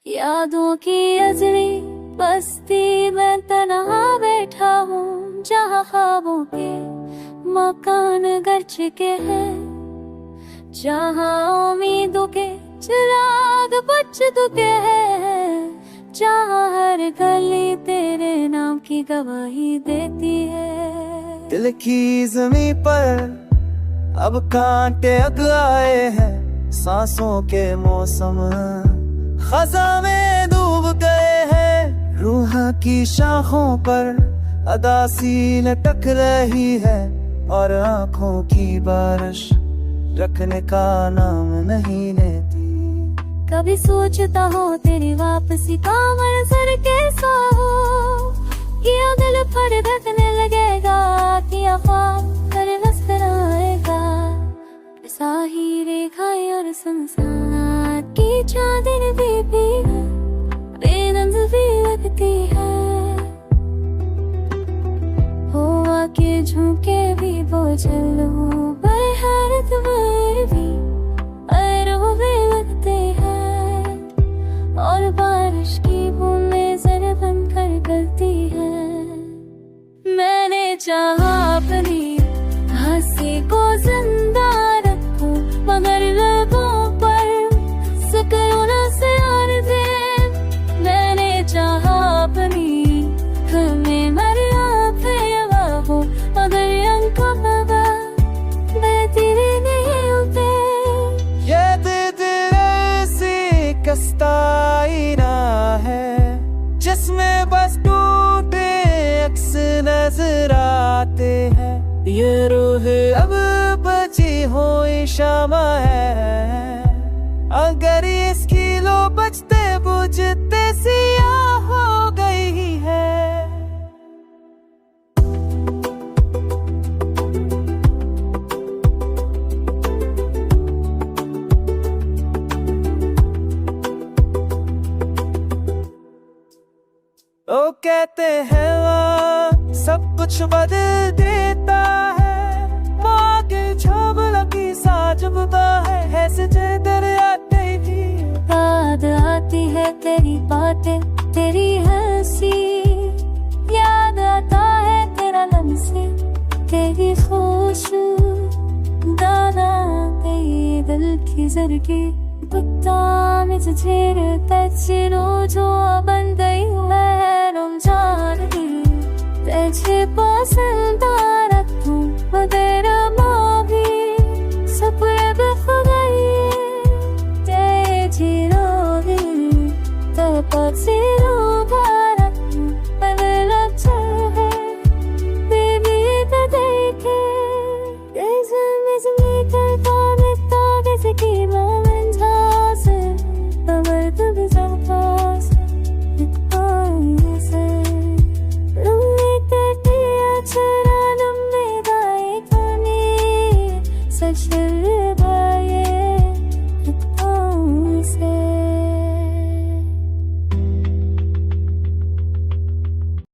यादों की अजरी बस्ती में तन्हा बैठा हूँ, जहाँ ख्वाबों के मकान गढ़ चुके हैं, जहाँ उम्मीदों के चिराग बुझ चुके हैं, जहाँ हर गली तेरे नाम की गवाही देती है। दिल की ज़मीं पर अब कांटे अग आए हैं, सांसों के मौसम खज़ां में डूब गए हैं। रूह की शाखों पर अदासी लटक रही है, और आँखों की बारिश रखने का नाम नहीं लेती। कभी सोचता हूँ तेरी वापसी का मंजर कैसा हो, किया दिल पर धड़कने लगेगा, किया ख्वाब कर मुस्कुराएगा। ऐसा ही रेखाएं और संसार की चादर भी बेनंद भी लगती है। हुआ के झोंके भी बोझल हो, बरहरत में भी अरों भी लगते हैं, और बारिश की बूंदें जर बनकर गलती है। मैंने चाहा अपनी हंसी को जिंदा रखूं, मगर लबों पर सुकून से और दे। मैंने चाहा अपनी में मर हो, मगर आंखों तेरे नहीं होते। ये दिल ऐसी कस्ताईना है, जिसमें बस टूटे अक्स नजर आते हैं। ये रूह अब बची हुई शामा है, अगर इसकी लो बचते बुझते सियाह हो गई है। वो कहते हैं वहाँ सब कुछ बदल देता है, मांगे छाबला की साजबता है सजे दरियाते ही। याद आती है तेरी बातें, तेरी हंसी, याद आता है तेरा लम्से, तेरी खुशबू, दाना तेरी दिल की जरगी बुत्ता में झेर तचनो जो बन गई है रमजान की। तेरे पसंद आ तू मगर मावी सपने बख गई, तेरे जीरोगी तो पसीनो भारत बदल है बेबी तो देखे। इसमें करता मिलता कैसे की मोमेंट हासे, तबर तुम जाता से लम्बे करते अचरा लम्बे दाए खाने सच